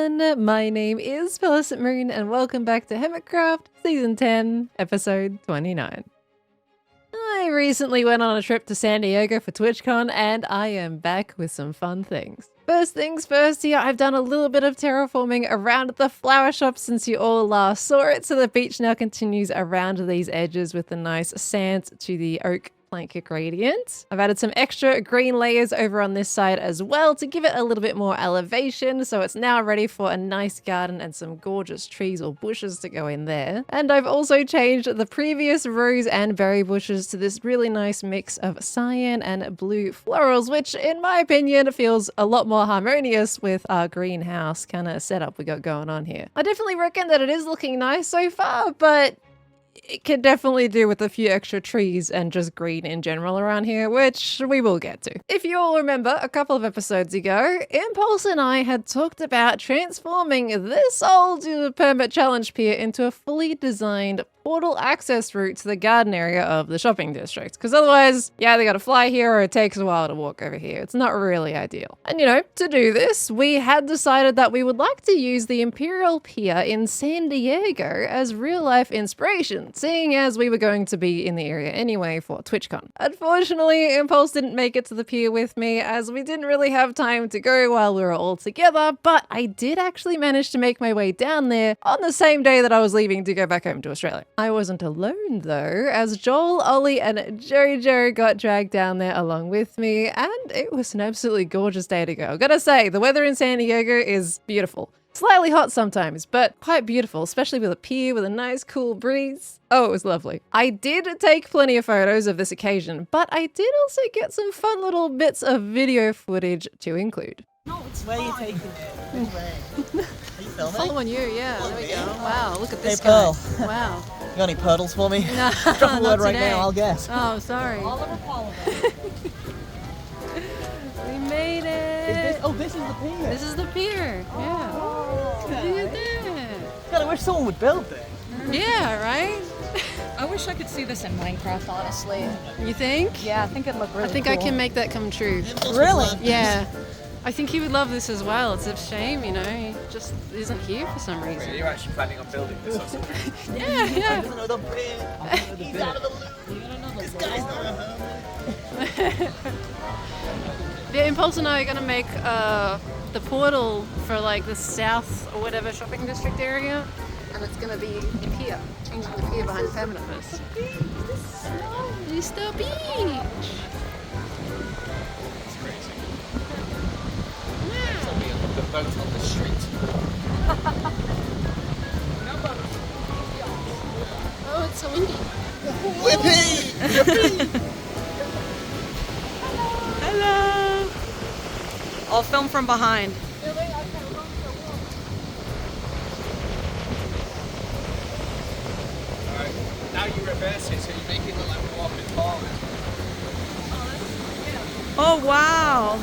everyone, my name is PearlescentMoon and welcome back to Hermitcraft Season 10, Episode 29. I recently went on a trip to San Diego for TwitchCon and I am back with some fun things. First things first here, I've done a little bit of terraforming around the flower shop since you all last saw it, so the beach now continues around these edges with the nice sand to the oak plank gradient. I've added some extra green layers over on this side as well to give it a little bit more elevation, so it's now ready for a nice garden and some gorgeous trees or bushes to go in there. And I've also changed the previous rose and berry bushes to this really nice mix of cyan and blue florals, which in my opinion feels a lot more harmonious with our greenhouse kind of setup we got going on here. I definitely reckon that it is looking nice so far, but it could definitely do with a few extra trees and just green in general around here, which we will get to. If you all remember, a couple of episodes ago, Impulse and I had talked about transforming this old permit challenge pier into a fully designed portal access route to the garden area of the shopping district. Because otherwise, yeah, they gotta fly here or it takes a while to walk over here. It's not really ideal. And you know, to do this, we had decided that we would like to use the Imperial Pier in San Diego as real life inspiration, seeing as we were going to be in the area anyway for TwitchCon. Unfortunately, Impulse didn't make it to the pier with me as we didn't really have time to go while we were all together, but I did actually manage to make my way down there on the same day that I was leaving to go back home to Australia. I wasn't alone though, as Joel, Ollie and Jojo got dragged down there along with me, and it was an absolutely gorgeous day to go. I've gotta say, the weather in San Diego is beautiful. Slightly hot sometimes, but quite beautiful, especially with a pier with a nice cool breeze. Oh, it was lovely. I did take plenty of photos of this occasion, but I did also get some fun little bits of video footage to include. No, it's where are you taking it? Which way? Are you filming? Following you, yeah. There we go. Wow, look at this Hey, Pearl. guy. Wow. You got any turtles for me? No, Drop a word not right today. now, I'll guess. Oh, sorry. We made it. This is the pier. This is the pier. Yeah. Oh, Look at that. God, I wish someone would build this. Yeah, right? I wish I could see this in Minecraft, honestly. You think? Yeah, I think it'd look really I think cool. I can make that come true. Really? Yeah. I think he would love this as well. It's a shame, you know, he just isn't here for some reason. Are you actually planning on building this or something? Yeah, He yeah. doesn't know the pier. He's out of the loop. This guy's not a hermit. Yeah, Impulse and I are gonna make the portal for like the south or whatever shopping district area, and it's gonna be a pier, changing the pier behind the permanent. It's the beach. The boat on the street. Oh, it's so windy. Whippy! Hello! I'll film from behind. Alright, now you reverse it so you make it look like we're walking forward. Oh, wow!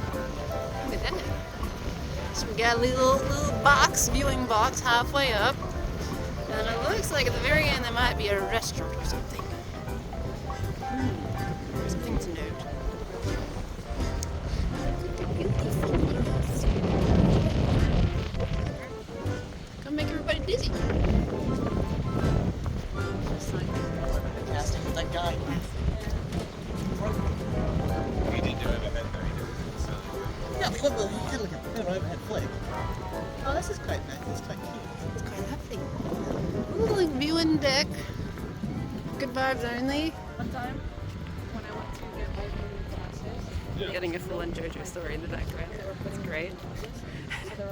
Look at that. So we got a little box, viewing box halfway up. And it looks like at the very end there might be a restaurant or something. Something to note. Gonna make everybody dizzy. Casting with that guy. He didn't do overhead though, he did it. So. Yeah, but look, you had like an overhead flick. Oh, this is quite nice. This is quite cute. It's quite lovely. Ooh, like viewing deck. Good vibes only. One time, when I went to get my glasses, Getting a full on JoJo story in the background. That's great.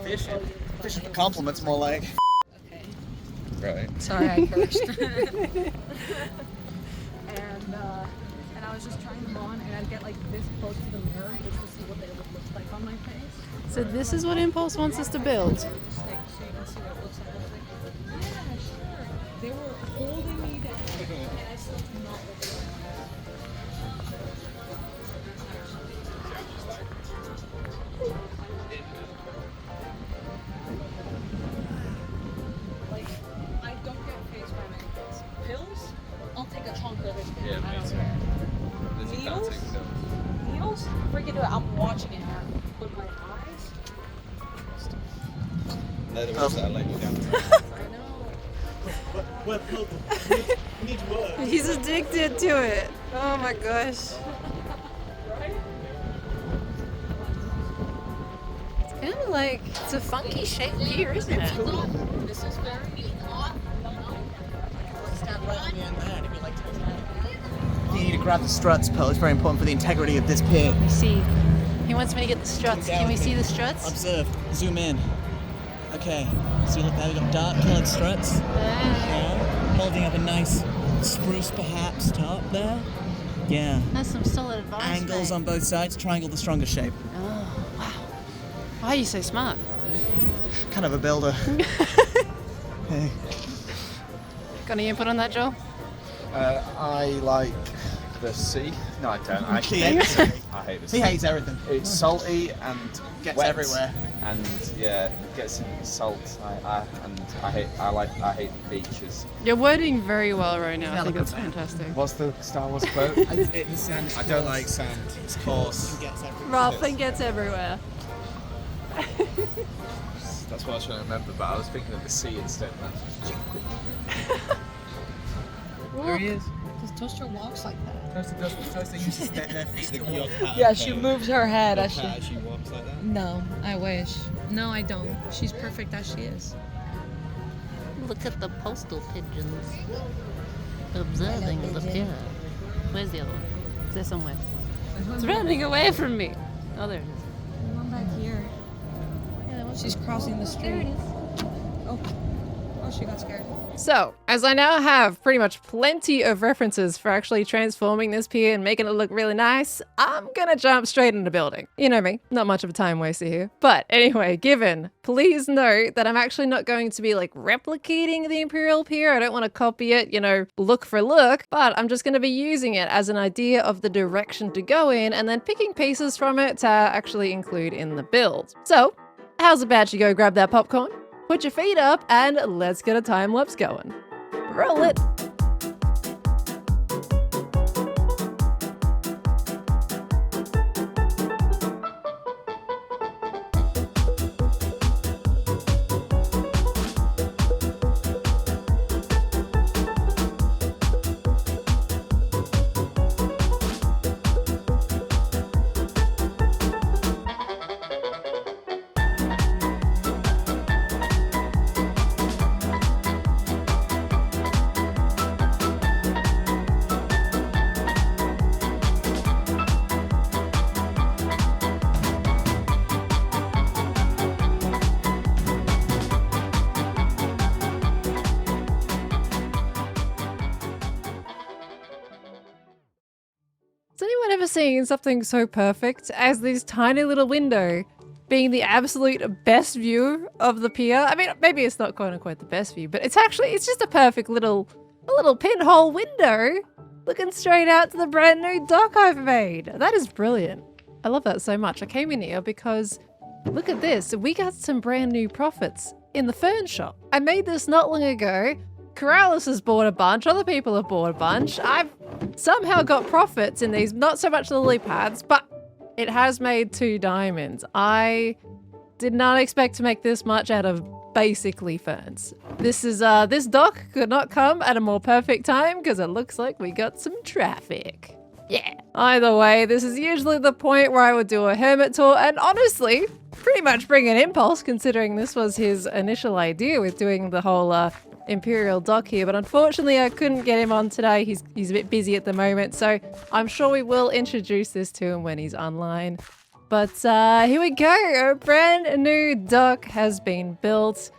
Fishing. Fishing for compliments, more like. okay, Right. Sorry, I cursed. and I was just trying them on, and I'd get like this close to the mirror just to see what they would look like on my face. So this is what Impulse wants us to build. Just like so you can see what it looks like. I was like, yeah, sure. They were holding me down, and I still did not look at like, I don't get face by many things. I'm watching it happen with my eyes. They're the ones that are letting you down. I know. Well, we need work. He's addicted to it. Oh my gosh. It's kind of like, it's a funky shape here, isn't it? This is very hot. Stand right at the end there, and it'd be like you need to grab the struts, Pearl. It's very important for the integrity of this pier. See, he wants me to get the struts. Can we see the struts? Observe. Zoom in. Okay. So look there, we've got dark coloured struts. Yeah. Holding up a nice spruce, perhaps, top there. Yeah. That's some solid advice. Angles on both sides. Triangle the stronger shape. Oh, wow. Why are you so smart? Kind of a builder. Okay. Got any input on that, Joel? I like the sea. No, I don't. I He hate the hates sea. it. I hate the sea. He hates everything. It's salty and Gets wet, everywhere. and yeah, gets in salt. I hate beaches. You're wording very well right now. Yeah, I think look that's at that. fantastic. What's the Star Wars quote? I don't like sand. It's coarse. Gets everywhere. Rough and gets everywhere. That's what I was trying to remember, but I was thinking of the sea instead. There he is. Does Toaster walks like that? Toaster uses their feet to walk. Yeah, she moves her head as she. She walks like that. No, I wish. No, I don't. She's perfect as she is. Look at the postal pigeons observing the pier. Where's the other one? Is there somewhere? It's running away from me. Oh, there it is. One back here. She's crossing the street. Oh, she got scared. So, as I now have pretty much plenty of references for actually transforming this pier and making it look really nice, I'm gonna jump straight into building. You know me, not much of a time waster here. But anyway, please note that I'm actually not going to be like replicating the Imperial Pier. I don't want to copy it, you know, look for look, but I'm just gonna be using it as an idea of the direction to go in and then picking pieces from it to actually include in the build. So, how's about you go grab that popcorn? Put your feet up and let's get a time lapse going. Roll it. Has anyone ever seen something so perfect as this tiny little window being the absolute best view of the pier? I mean, maybe it's not quote unquote the best view, but it's just a perfect little pinhole window looking straight out to the brand new dock I've made. That is brilliant. I love that so much. I came in here because look at this. We got some brand new profits in the fern shop. I made this not long ago. Corrales has bought a bunch, other people have bought a bunch. I've somehow got profits in these, not so much the lily pads, but it has made 2 diamonds. I did not expect to make this much out of basically ferns. This dock could not come at a more perfect time because it looks like we got some traffic. Yeah. Either way, this is usually the point where I would do a hermit tour and honestly, pretty much bring an impulse considering this was his initial idea with doing the whole Imperial dock here, but unfortunately I couldn't get him on today. He's a bit busy at the moment, so I'm sure we will introduce this to him when he's online. But here we go. A brand new dock has been built.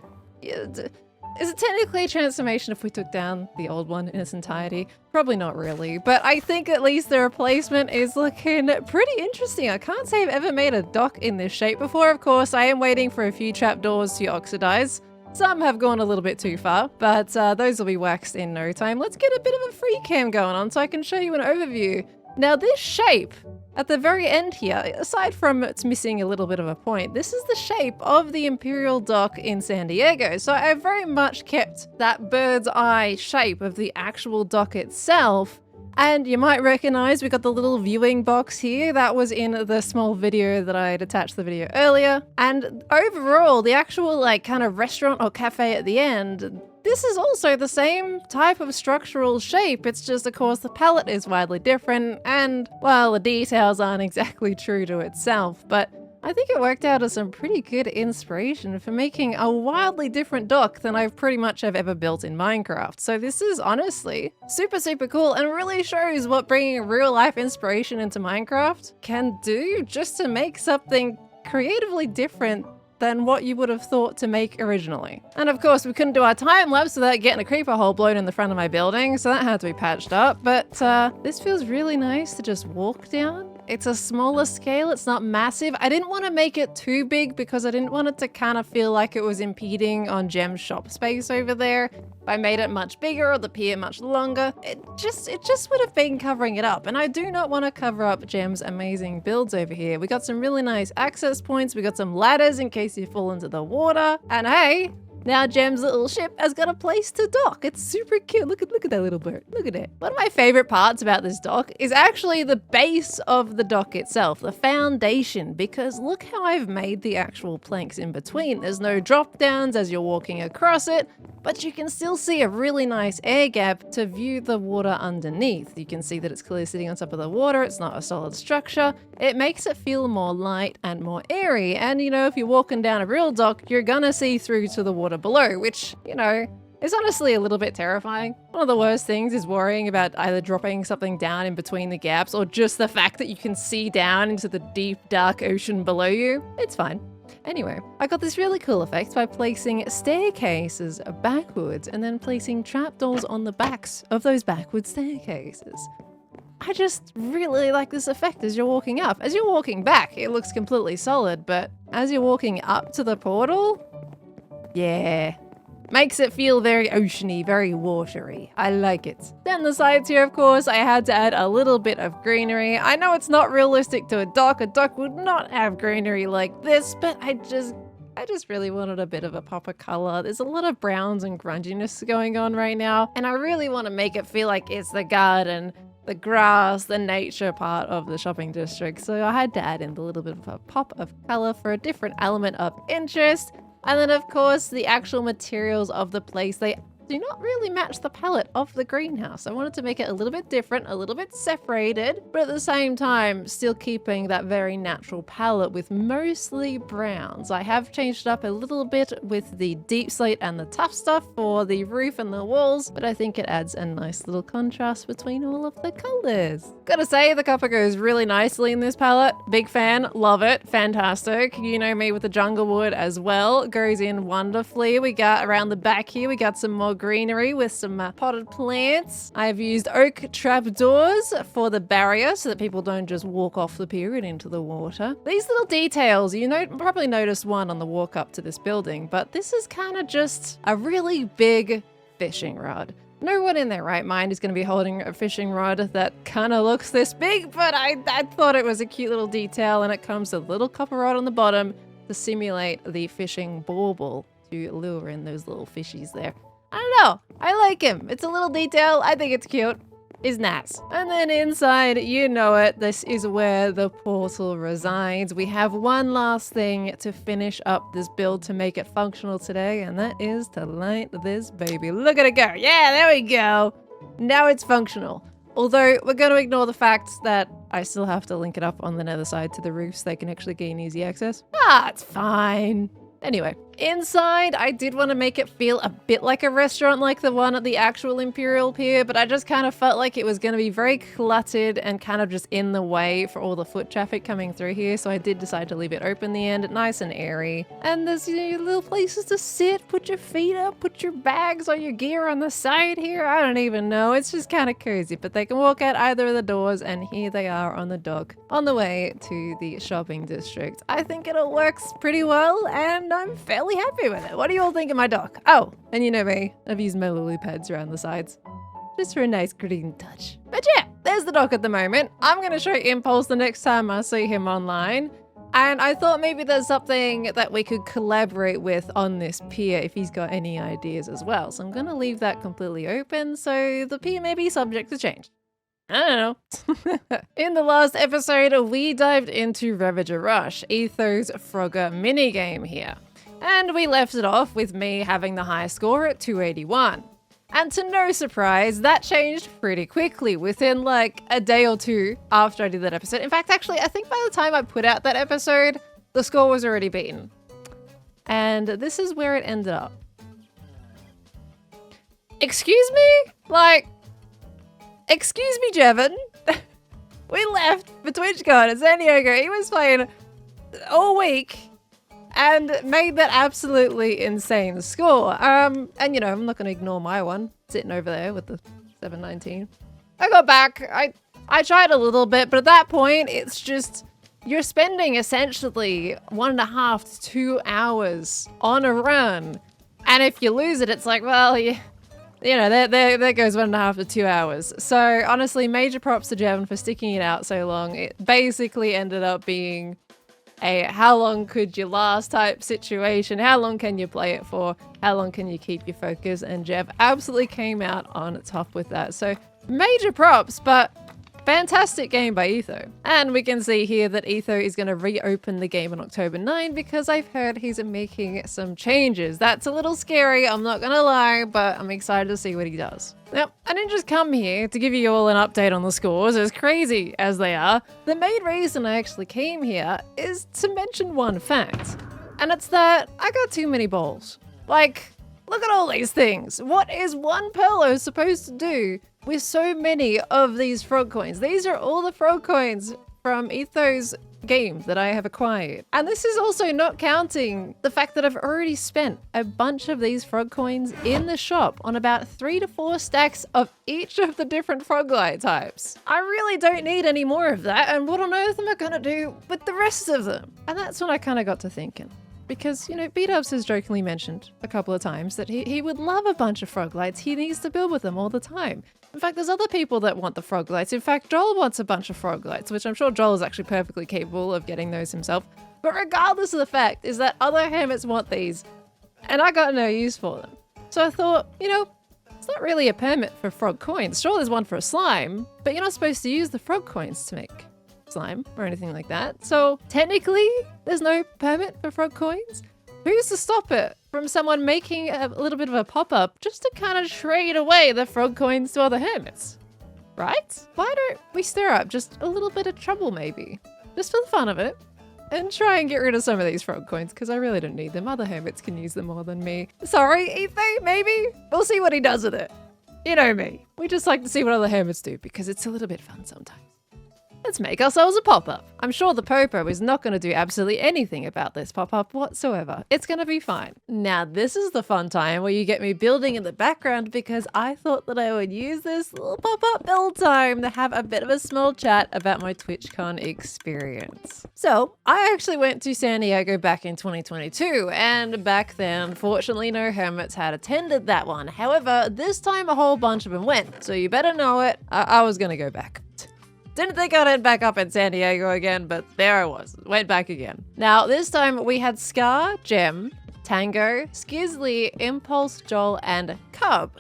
Is it technically a transformation if we took down the old one in its entirety? Probably not really, but I think at least the replacement is looking pretty interesting. I can't say I've ever made a dock in this shape before. Of course, I am waiting for a few trapdoors to oxidize. Some have gone a little bit too far, but those will be waxed in no time. Let's get a bit of a free cam going on so I can show you an overview. Now this shape at the very end here, aside from it's missing a little bit of a point, this is the shape of the Imperial dock in San Diego. So I very much kept that bird's eye shape of the actual dock itself And you might recognize we got the little viewing box here. That was in the small video that I'd attached the video earlier. And overall, the actual like kind of restaurant or cafe at the end, this is also the same type of structural shape. It's just, of course, the palette is widely different. And, well, the details aren't exactly true to itself. But I think it worked out as some pretty good inspiration for making a wildly different dock than I pretty much have ever built in Minecraft. So this is honestly super, super cool and really shows what bringing real life inspiration into Minecraft can do just to make something creatively different than what you would have thought to make originally. And of course, we couldn't do our time lapse without getting a creeper hole blown in the front of my building, so that had to be patched up. But this feels really nice to just walk down. It's a smaller scale, it's not massive. I didn't want to make it too big because I didn't want it to kind of feel like it was impeding on Gem's shop space over there. If I made it much bigger or the pier much longer, it just would have been covering it up. And I do not want to cover up Gem's amazing builds over here. We got some really nice access points. We got some ladders in case you fall into the water. And hey, now Gem's little ship has got a place to dock. It's super cute. Look at that little bird. Look at it. One of my favorite parts about this dock is actually the base of the dock itself, the foundation, because look how I've made the actual planks in between. There's no drop downs as you're walking across it, but you can still see a really nice air gap to view the water underneath. You can see that it's clearly sitting on top of the water. It's not a solid structure. It makes it feel more light and more airy. And you know, if you're walking down a real dock, you're gonna see through to the water below, which, you know, is honestly a little bit terrifying. One of the worst things is worrying about either dropping something down in between the gaps or just the fact that you can see down into the deep, dark ocean below you. It's fine. Anyway, I got this really cool effect by placing staircases backwards and then placing trapdoors on the backs of those backward staircases. I just really like this effect as you're walking up. As you're walking back, it looks completely solid, but as you're walking up to the portal, yeah, makes it feel very oceany, very watery. I like it. Down the sides here, of course, I had to add a little bit of greenery. I know it's not realistic to a dock. A dock would not have greenery like this, but I just really wanted a bit of a pop of color. There's a lot of browns and grunginess going on right now, and I really want to make it feel like it's the garden, the grass, the nature part of the shopping district. So I had to add in a little bit of a pop of color for a different element of interest. And then, of course, the actual materials of the place, they do not really match the palette of the greenhouse. I wanted to make it a little bit different, a little bit separated, but at the same time, still keeping that very natural palette with mostly browns. I have changed it up a little bit with the deep slate and the tough stuff for the roof and the walls, but I think it adds a nice little contrast between all of the colors. Gotta say, the copper goes really nicely in this palette. Big fan, love it, fantastic. You know me with the jungle wood as well, goes in wonderfully. We got around the back here, we got some more greenery with some potted plants. I've used oak trapdoors for the barrier so that people don't just walk off the pier and into the water. These little details, you know, probably noticed one on the walk up to this building, but this is kind of just a really big fishing rod. No one in their right mind is going to be holding a fishing rod that kind of looks this big, but I thought it was a cute little detail, and it comes with a little copper rod on the bottom to simulate the fishing bauble to lure in those little fishies there. I don't know. I like him. It's a little detail. I think it's cute. It's nice. And then inside, you know it, this is where the portal resides. We have one last thing to finish up this build to make it functional today, and that is to light this baby. Look at it go. Yeah, there we go. Now it's functional. Although we're going to ignore the fact that I still have to link it up on the nether side to the roof so they can actually gain easy access. It's fine. Anyway, inside, I did want to make it feel a bit like a restaurant like the one at the actual Imperial Pier, but I just kind of felt like it was going to be very cluttered and kind of just in the way for all the foot traffic coming through here, so I did decide to leave it open the end, nice and airy. And there's, you know, little places to sit, put your feet up, put your bags or your gear on the side here. I don't even know. It's just kind of cozy, but they can walk out either of the doors, and here they are on the dock on the way to the shopping district. I think it all works pretty well, and I'm fairly happy with it. What do you all think of my dock? Oh, and you know me, I've used my lily pads around the sides just for a nice green touch. But yeah, there's the dock at the moment. I'm going to show Impulse the next time I see him online. And I thought maybe there's something that we could collaborate with on this pier if he's got any ideas as well. So I'm going to leave that completely open so the pier may be subject to change. I don't know. In the last episode, we dived into Ravager Rush, Etho's Frogger minigame here. And we left it off with me having the highest score at 281. And to no surprise, that changed pretty quickly within like a day or two after I did that episode. In fact, actually, I think by the time I put out that episode, the score was already beaten. And this is where it ended up. Excuse me? Like, excuse me, Jevon. We left for TwitchCon in San Diego. He was playing all week and made that absolutely insane score. And you know, I'm not gonna ignore my one sitting over there with the 719. I got back. I tried a little bit, but at that point, it's just you're spending essentially 1.5 to 2 hours on a run, and if you lose it, it's like, well, you know, there goes 1.5 to 2 hours. So honestly, major props to Jevon for sticking it out so long. It basically ended up being a how long could you last type situation. How long can you play it for? How long can you keep your focus? And Jev absolutely came out on top with that. So major props, but fantastic game by Etho. And we can see here that Etho is going to reopen the game on October 9 because I've heard he's making some changes. That's a little scary, I'm not going to lie, but I'm excited to see what he does. Now, I didn't just come here to give you all an update on the scores, as crazy as they are. The main reason I actually came here is to mention one fact, and it's that I got too many balls. Like, look at all these things. What is one Perlo supposed to do with so many of these frog coins? These are all the frog coins from Etho's game that I have acquired. And this is also not counting the fact that I've already spent a bunch of these frog coins in the shop on about 3 to 4 stacks of each of the different frogglite types. I really don't need any more of that, and what on earth am I gonna do with the rest of them? And that's when I kind of got to thinking. Because, you know, B-Dubs has jokingly mentioned a couple of times that he would love a bunch of froglights. He needs to build with them all the time. In fact, there's other people that want the froglights. In fact, Joel wants a bunch of froglights, which I'm sure Joel is actually perfectly capable of getting those himself. But regardless of the fact is that other hermits want these, and I got no use for them. So I thought, you know, it's not really a permit for frog coins. Sure, there's one for a slime, but you're not supposed to use the frog coins to make slime or anything like that. So technically, there's no permit for frog coins. Who's to stop it from someone making a little bit of a pop-up just to kind of trade away the frog coins to other hermits? Right? Why don't we stir up just a little bit of trouble maybe? Just for the fun of it. And try and get rid of some of these frog coins because I really don't need them. Other hermits can use them more than me. Sorry, Etho, maybe? We'll see what he does with it. You know me. We just like to see what other hermits do because it's a little bit fun sometimes. Let's make ourselves a pop-up. I'm sure the Popo is not going to do absolutely anything about this pop-up whatsoever. It's going to be fine. Now, this is the fun time where you get me building in the background because I thought that I would use this little pop-up build time to have a bit of a small chat about my TwitchCon experience. So, I actually went to San Diego back in 2022, and back then, fortunately, no hermits had attended that one. However, this time a whole bunch of them went, so you better know it. I was going to go back. Didn't think I'd end back up in San Diego again, but there I was. Went back again. Now, this time we had Scar, Gem, Tango, Skizly, Impulse, Joel, and Cub.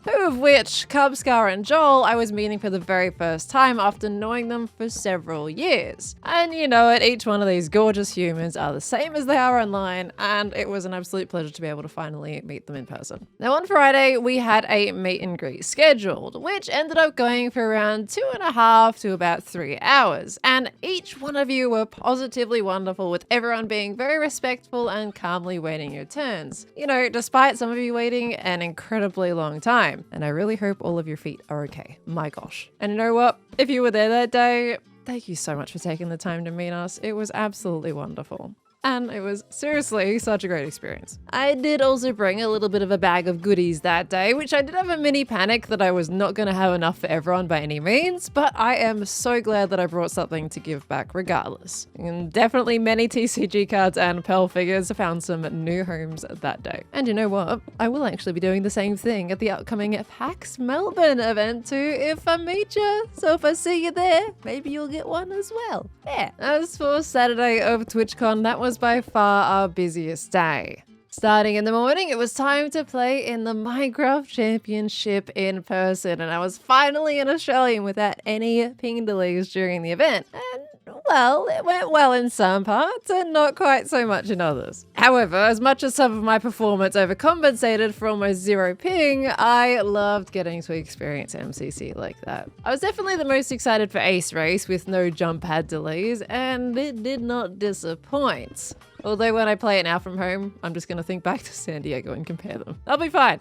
Two of which, Cub, Scar, and Joel, I was meeting for the very first time after knowing them for several years. And you know it, each one of these gorgeous humans are the same as they are online, and it was an absolute pleasure to be able to finally meet them in person. Now on Friday, we had a meet and greet scheduled, which ended up going for around 2.5 to about 3 hours. And each one of you were positively wonderful, with everyone being very respectful and calmly waiting your turns. You know, despite some of you waiting an incredibly long time. And I really hope all of your feet are okay. My gosh. And you know what? If you were there that day, thank you so much for taking the time to meet us. It was absolutely wonderful. And it was seriously such a great experience. I did also bring a little bit of a bag of goodies that day, which I did have a mini panic that I was not going to have enough for everyone by any means, but I am so glad that I brought something to give back regardless. And definitely many TCG cards and Pearl figures found some new homes that day. And you know what? I will actually be doing the same thing at the upcoming PAX Melbourne event too if I meet you. So if I see you there, maybe you'll get one as well. Yeah. As for Saturday of TwitchCon, that was by far our busiest day. Starting in the morning, it was time to play in the Minecraft Championship in person, and I was finally an Australian without any ping delays during the event. And, well, it went well in some parts and not quite so much in others. However, as much as some of my performance overcompensated for almost zero ping, I loved getting to experience MCC like that. I was definitely the most excited for Ace Race with no jump pad delays, and it did not disappoint. Although when I play it now from home, I'm just going to think back to San Diego and compare them. I'll be fine.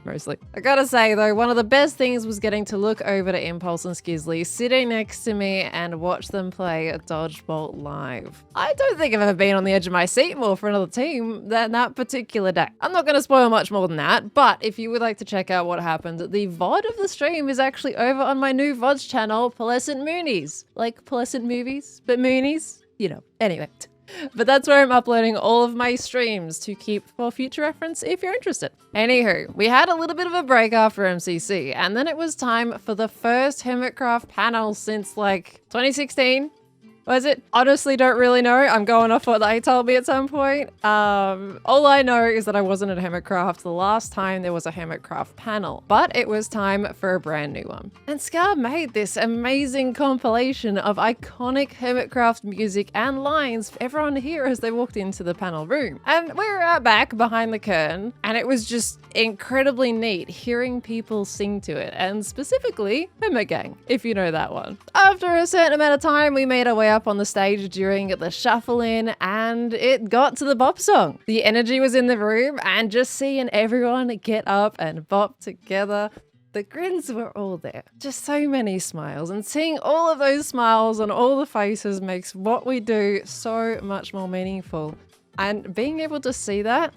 Mostly. I gotta say though, one of the best things was getting to look over to Impulse and Skizzy sitting next to me and watch them play Dodgeball live. I don't think I've ever been on the edge of my seat more for another team than that particular day. I'm not gonna spoil much more than that, but if you would like to check out what happened, the VOD of the stream is actually over on my new VODs channel, PearlescentMoonies. Like Pearlescent movies, but Moonies? You know, anyway. But that's where I'm uploading all of my streams to keep for future reference if you're interested. Anywho, we had a little bit of a break after MCC, and then it was time for the first Hermitcraft panel since like 2016. Was it? Honestly, don't really know. I'm going off what they told me at some point. All I know is that I wasn't at Hermitcraft the last time there was a Hermitcraft panel, but it was time for a brand new one. And Scar made this amazing compilation of iconic Hermitcraft music and lines for everyone to hear as they walked into the panel room. And we were out back behind the curtain, and it was just incredibly neat hearing people sing to it, and specifically Hermit Gang, if you know that one. After a certain amount of time, we made our way up on the stage during the shuffle in, and it got to the bop song. The energy was in the room, and just seeing everyone get up and bop together, the grins were all there. Just so many smiles, and seeing all of those smiles on all the faces makes what we do so much more meaningful. And being able to see that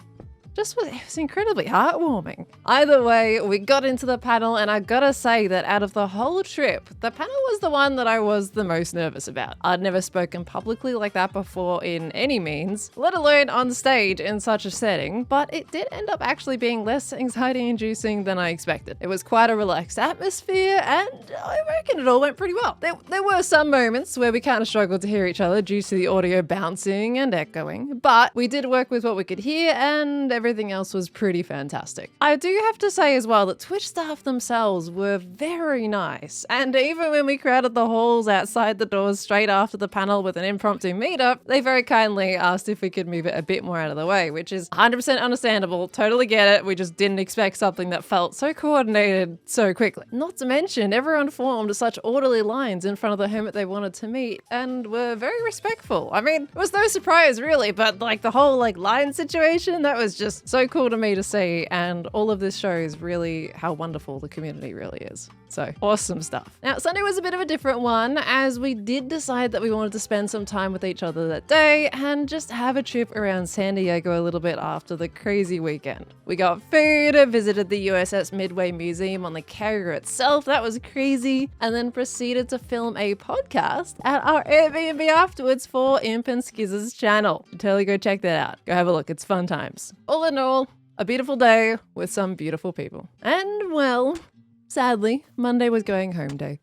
it was incredibly heartwarming. Either way, we got into the panel, and I gotta say that out of the whole trip, the panel was the one that I was the most nervous about. I'd never spoken publicly like that before in any means, let alone on stage in such a setting, but it did end up actually being less anxiety-inducing than I expected. It was quite a relaxed atmosphere, and I reckon it all went pretty well. There were some moments where we kind of struggled to hear each other due to the audio bouncing and echoing, but we did work with what we could hear, and everything else was pretty fantastic. I do have to say as well that Twitch staff themselves were very nice, and even when we crowded the halls outside the doors straight after the panel with an impromptu meetup, they very kindly asked if we could move it a bit more out of the way, which is 100% understandable, totally get it, we just didn't expect something that felt so coordinated so quickly. Not to mention, everyone formed such orderly lines in front of the hermit they wanted to meet, and were very respectful. I mean, it was no surprise really, but like the whole line situation, that was just so cool to me to see, and all of this shows really how wonderful the community really is. So awesome stuff. Now, Sunday was a bit of a different one, as we did decide that we wanted to spend some time with each other that day and just have a trip around San Diego a little bit after the crazy weekend. We got food, visited the USS Midway Museum on the carrier itself, that was crazy, and then proceeded to film a podcast at our Airbnb afterwards for Imp and Skizz's channel. Totally go check that out. Go have a look, it's fun times. All in all, a beautiful day with some beautiful people. And well, sadly, Monday was going home day.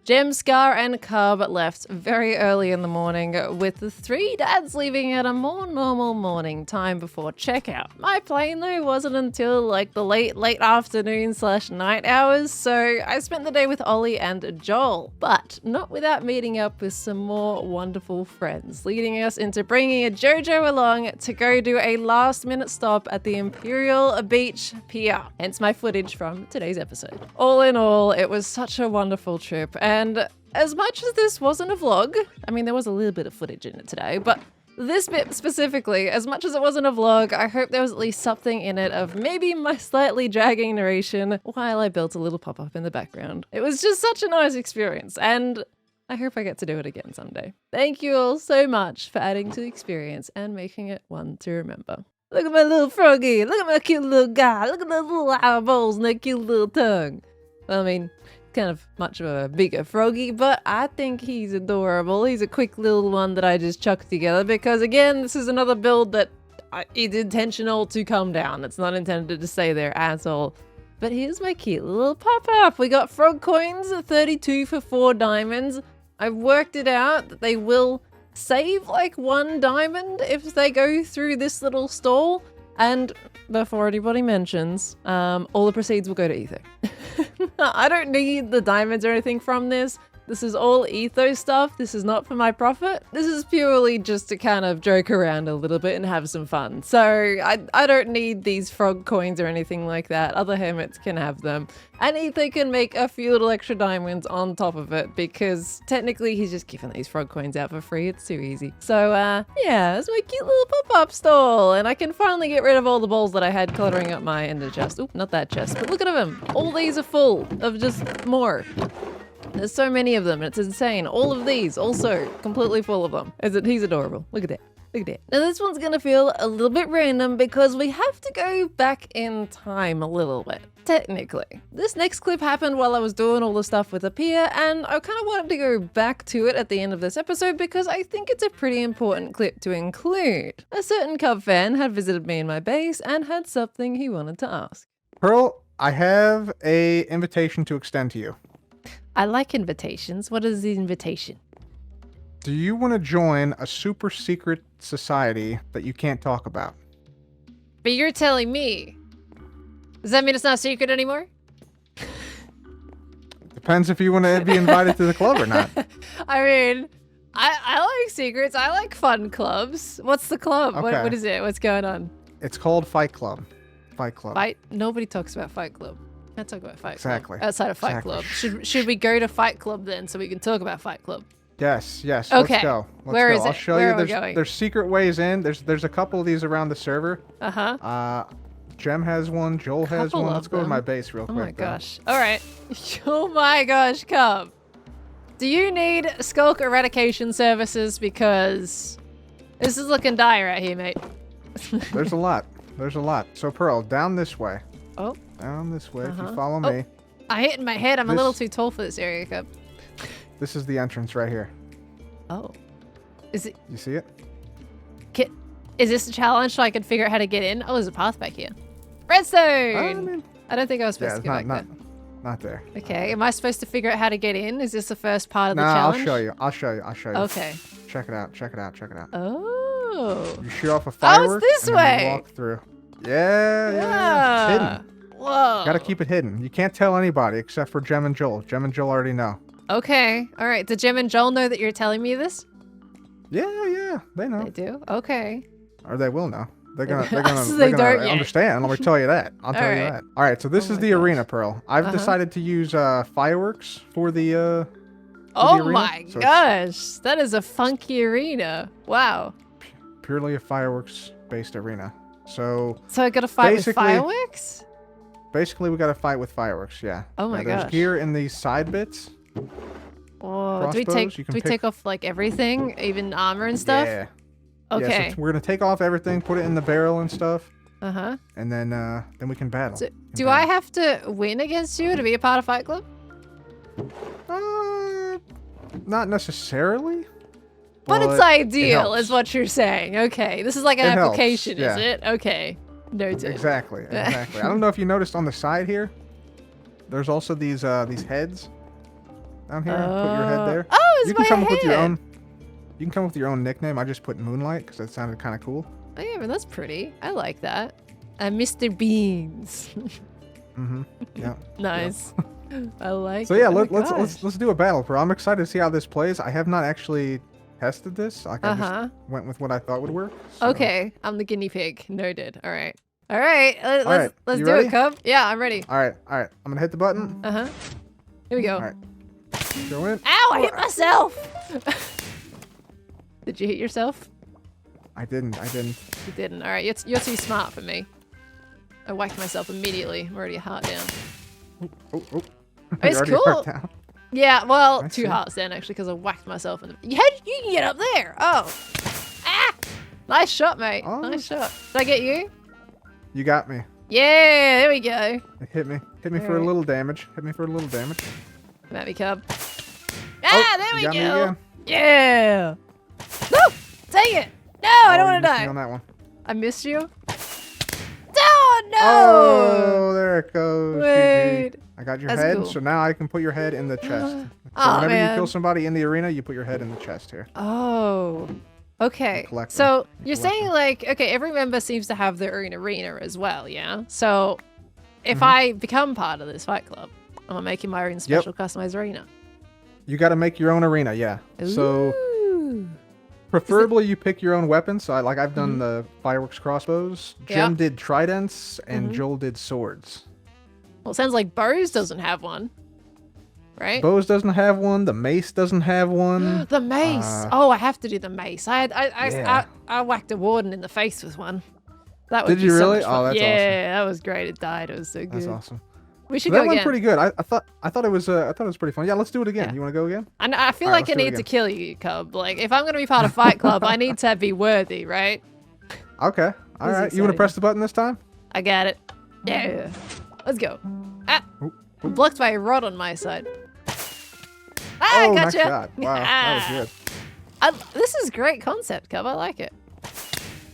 Gem, Scar, and Cub left very early in the morning, with the three dads leaving at a more normal morning time before checkout. My plane, though, wasn't until like the late afternoon/night hours, so I spent the day with Ollie and Joel, but not without meeting up with some more wonderful friends, leading us into bringing a JoJo along to go do a last-minute stop at the Imperial Beach Pier, hence my footage from today's episode. All in all, it was such a wonderful trip, and as much as this wasn't a vlog, I mean, there was a little bit of footage in it today, but this bit specifically, as much as it wasn't a vlog, I hope there was at least something in it of maybe my slightly dragging narration while I built a little pop-up in the background. It was just such a nice experience, and I hope I get to do it again someday. Thank you all so much for adding to the experience and making it one to remember. Look at my little Froggy, look at my cute little guy, look at those little eyeballs and that cute little tongue. Well, I mean, kind of much of a bigger Froggy, but I think he's adorable. He's a quick little one that I just chucked together because, again, this is another build that is intentional to come down. It's not intended to stay there at all. But here's my cute little pop-up. We got frog coins, 32 for 4 diamonds. I've worked it out that they will save like 1 diamond if they go through this little stall. And before anybody mentions, all the proceeds will go to Ether. I don't need the diamonds or anything from this. This is all ethos stuff. This is not for my profit. This is purely just to kind of joke around a little bit and have some fun. So I don't need these frog coins or anything like that. Other hermits can have them. And Ether can make a few little extra diamonds on top of it because technically he's just giving these frog coins out for free. It's too easy. So yeah, it's my cute little pop-up stall. And I can finally get rid of all the balls that I had cluttering up my ender chest. Oop, not that chest, but look at them. All these are full of just more. There's so many of them, and it's insane. All of these also completely full of them. He's adorable. Look at that. Look at that. Now this one's gonna feel a little bit random because we have to go back in time a little bit, technically. This next clip happened while I was doing all the stuff with the pier, and I kind of wanted to go back to it at the end of this episode because I think it's a pretty important clip to include. A certain Cub fan had visited me in my base and had something he wanted to ask. Pearl, I have a invitation to extend to you. I like invitations. What is the invitation? Do you want to join a super secret society that you can't talk about? But you're telling me. Does that mean it's not secret anymore? Depends if you want to be invited to the club or not. I mean, I like secrets. I like fun clubs. What's the club? Okay. What is it? What's going on? It's called Fight Club. Fight Club. Fight? Nobody talks about Fight Club. Can't talk about Fight Exactly. Club. Outside of Fight Exactly. Club. Should we go to Fight Club then so we can talk about Fight Club? Yes, yes. Okay. Let's go. Where is I'll it? show Where you. are we going? There's secret ways in. There's a couple of these around the server. Uh-huh. Jem has one. Joel has Couple one. of Let's go to them. my base real Oh quick. my gosh. All right. Oh my gosh, come. Do you need skulk eradication services? Because this is looking dire out here, mate. There's a lot. There's a lot. So Pearl, down this way. Oh. Down this way. If Uh-huh. you follow me. I hit in my head. I'm a This- little too tall for this area, Cub. This is the entrance right here. Oh. Is it? You see it? Is this a challenge so I can figure out how to get in? Oh, there's a path back here. Redstone! I mean, I don't think I was supposed yeah, to it's go not back not there. there. Okay, am I supposed to figure out how to get in? Is this the first part of the Nah, challenge? I'll show you. I'll show you. I'll show you. Okay. Check it out. Check it out. Check it out. Oh. You shoot off a firework. this and then you way. walk through. Yeah. It's hidden. Whoa. Gotta keep it hidden. You can't tell anybody except for Jem and Joel. Jem and Joel already know. Okay. All right. Did Jem and Joel know that you're telling me this? Yeah, they know. They do? Okay. Or they will know. They're Maybe gonna, not, so they're they gonna don't yet. understand. Let me tell you that. I'll tell you Alright. that. All right, so this Oh is my the gosh. arena, Pearl. I've Uh-huh. decided to use fireworks for the Oh arena, my so it's- gosh. That is a funky arena. Wow. purely a fireworks-based arena. So So I gotta fight with Basically- fireworks? basically, we got to fight with fireworks. Yeah. Oh my There's gosh. gear in these side bits. Oh, do we Crossbows, you can pick- take off like everything, even armor and stuff? Yeah. Okay. Yeah, so we're gonna take off everything, put it in the barrel and stuff, Uh-huh. and then we can battle. So, We can do I battle. have to win against you to be a part of Fight Club? Not necessarily. But it's it ideal, is helps. what you're saying. Okay. This is like an It helps, application, yeah. is it? Okay. Noted. Exactly. I don't know if you noticed on the side here. There's also these heads down here. Put your head there. Oh, it's You can my come up with your head. own. You can come up with your own nickname. I just put Moonlight because that sounded kind of cool. Oh, yeah, but that's pretty. I like that. Mr. Beans. Mm-hmm. Yeah. Nice. I like So yeah, it. Oh my let's gosh. let's do a battle, bro. I'm excited to see how this plays. I have not actually tested this. Like I Uh-huh. just went with what I thought would work. so- Okay, I'm the guinea pig. Noted. All right. All right. Let's right, let's you do ready? it, Cub. Yeah, I'm ready. All right. I'm gonna hit the button. Uh-huh. Here we go. All right. Go in. Ow, I hit myself. Did you hit yourself? I didn't. You didn't. All right. You're too smart for me. I whacked myself immediately. I'm already a heart down. Oh. It's You're already cool. marked down. Yeah, well, I 2 see. hearts down actually because I whacked myself in the. How did you get up there? Oh. Ah! Nice shot, mate. Oh. Nice shot. Did I get you? You got me. Yeah, there we go. It hit me. Hit me for a Alright. little damage. Hit me for a little damage. Come at me, Cub. Ah, there you we got me go. again. Yeah. No! Dang it! No, I don't Oh, want you to missed me die. on that one. I missed you. Oh, no! Oh, there it goes. GG. Wait. I got your That's head, cool. so now I can put your head in the chest. So Aw, whenever man. you kill somebody in the arena, you put your head in the chest here. Oh. Okay, Collect so them. you're Collect saying them. like, okay, every member seems to have their own arena as well, yeah? So if Mm-hmm. I become part of this fight club, I'm making my own special customized arena. You got to make your own arena, yeah. So Ooh. preferably you pick your own weapons. So I've done Mhm. the fireworks crossbows. Yeah. Jim did tridents, and Mhm. Joel did swords. Well, it sounds like Bose doesn't have one, right? Bose doesn't have one. The mace doesn't have one. The mace. Oh, I have to do the mace. Yeah. I whacked a warden in the face with one. That would Did be you so really? much fun. Oh, that's awesome. Yeah, that was great. It died. It was so good. That's awesome. We should That go went again. pretty good. I thought it was pretty fun. Yeah, let's do it again. Yeah. You want to go again? And I feel All right, like let's I do it need to again. kill you, Cub. Like, if I'm gonna be part of Fight Club, I need to be worthy, right? Okay. All This is right. You want to exciting. press the button this time? I got it. Yeah. Let's go. Ah, Oop, I'm blocked by a rod on my side. Ah, Oh, gotcha. nice shot. Wow, that was good. This is great concept, Cub. I like it.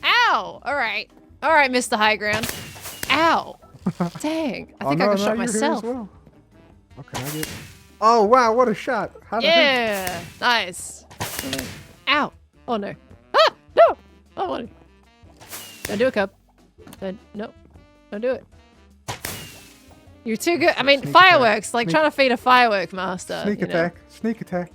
Ow! All right, Mr. High Ground. Ow! Dang! I think I could shot you're here as myself. well. Okay, I get. Oh wow, what a shot! How did I hit? Yeah, nice. Ow! Oh no! Ah! No! I want it. Don't do it, Cub. No, don't do it. You're too good. I mean, Sneak fireworks. attack. Like Sneak- trying to feed a firework master. Sneak you know? attack! Sneak attack!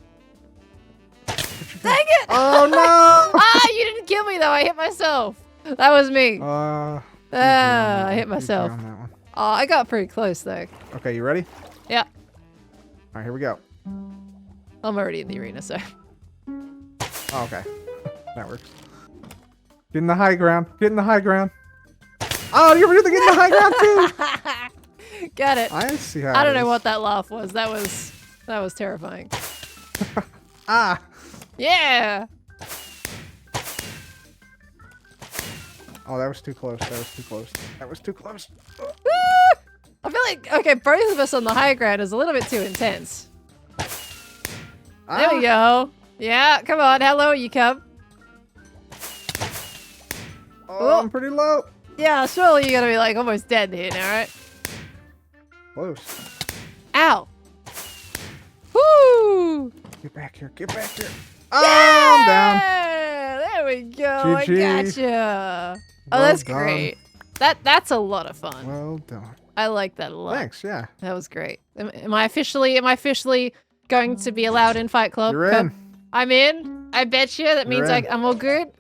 Dang it! Oh no! Ah! You didn't kill me though. I hit myself. That was me. I I hit myself. On that one. Oh, I got pretty close though. Okay, you ready? Yeah, All right, here we go. I'm already in the arena, so. Oh, okay, that works. Get in the high ground. Get in the high ground. Oh, you're really getting the high ground too. Got it. I see how. I it don't know is. what that laugh was. That was terrifying. Ah. Yeah. Oh, that was too close. That was too close. That was too close. I feel like, okay, both of us on the high ground is a little bit too intense. There we go. Yeah, come on. How low are you, Cub? Oh, I'm pretty low. Yeah, surely you're gonna be like almost dead here now, right? Close. Ow. Woo! Get back here. Get back here. Oh, I'm down. Yeah, there we go. I GG. gotcha. Oh, Well that's done. great. That's a lot of fun. Well done. I like that a lot. Thanks. Yeah. That was great. Am I officially going to be allowed in Fight Club? You're in. I'm in. I bet you. That You're means in. I'm all good.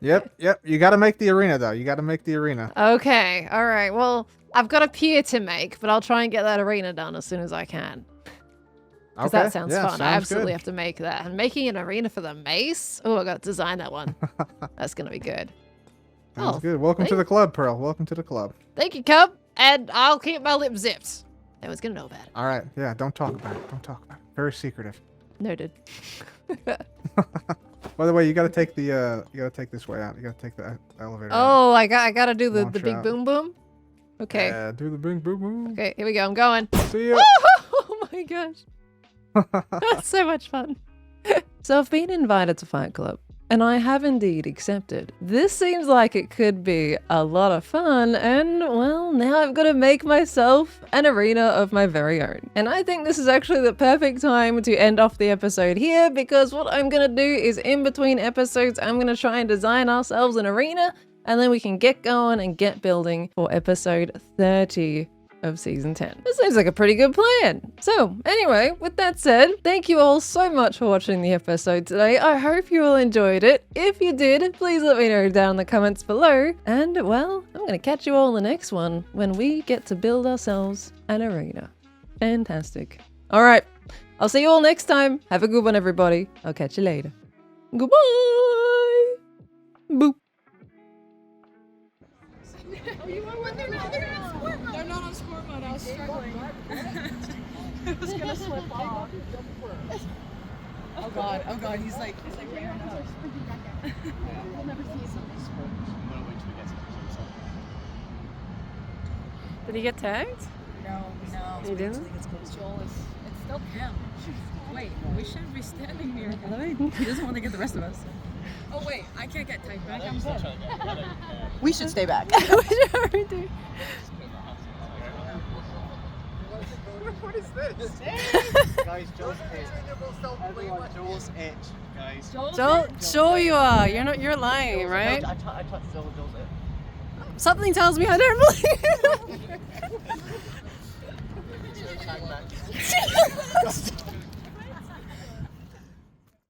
Yep. You got to make the arena though. You got to make the arena. Okay. All right. Well, I've got a pier to make, but I'll try and get that arena done as soon as I can. Because Okay. that sounds yeah, fun. I sounds absolutely good. have to make that. And making an arena for the mace. Oh, I got to design that one. That's gonna be good. Sounds Oh, good. Welcome to thank- the club, Pearl. Welcome to the club. Thank you, Cub. And I'll keep my lips zipped. No one's gonna know about it. All right. Yeah. Don't talk about it. Don't talk about it. Very secretive. Noted. By the way, you got to take the. You got to take this way out. You got to take the elevator. out. Oh, I gotta do the Launch big out. boom boom. Okay. Yeah. Do the bing boom boom. Okay. Here we go. I'm going. See ya. Oh my gosh. That's so much fun. So I've been invited to Fight Club, and I have indeed accepted. This seems like it could be a lot of fun, and well, now I've got to make myself an arena of my very own. And I think this is actually the perfect time to end off the episode here, because what I'm gonna do is in between episodes, I'm gonna try and design ourselves an arena, and then we can get going and get building for episode 30 of season 10. This seems like a pretty good plan. So anyway, with that said, thank you all so much for watching the episode today. I hope you all enjoyed it. If you did, please let me know down in the comments below. And well, I'm gonna catch you all in the next one when we get to build ourselves an arena. Fantastic. All right, I'll see you all next time. Have a good one, everybody. I'll catch you later. Goodbye. Boop. They're not on sport mode. I was struggling. It was gonna slip off. Oh god. He's like right now. We'll never see something. Did he get tagged? No. You didn't? Joel is. It's still him. Wait, we shouldn't be standing near him. He doesn't want to get the rest of us. Oh wait, I can't get tied back. I'm good. We should stay back. We should already do. What is this? Guys, Joel's itch. Everyone, Joel's itch, guys. Joel, sure you are. You're lying, right? I touched Joel's it. Something tells me I don't believe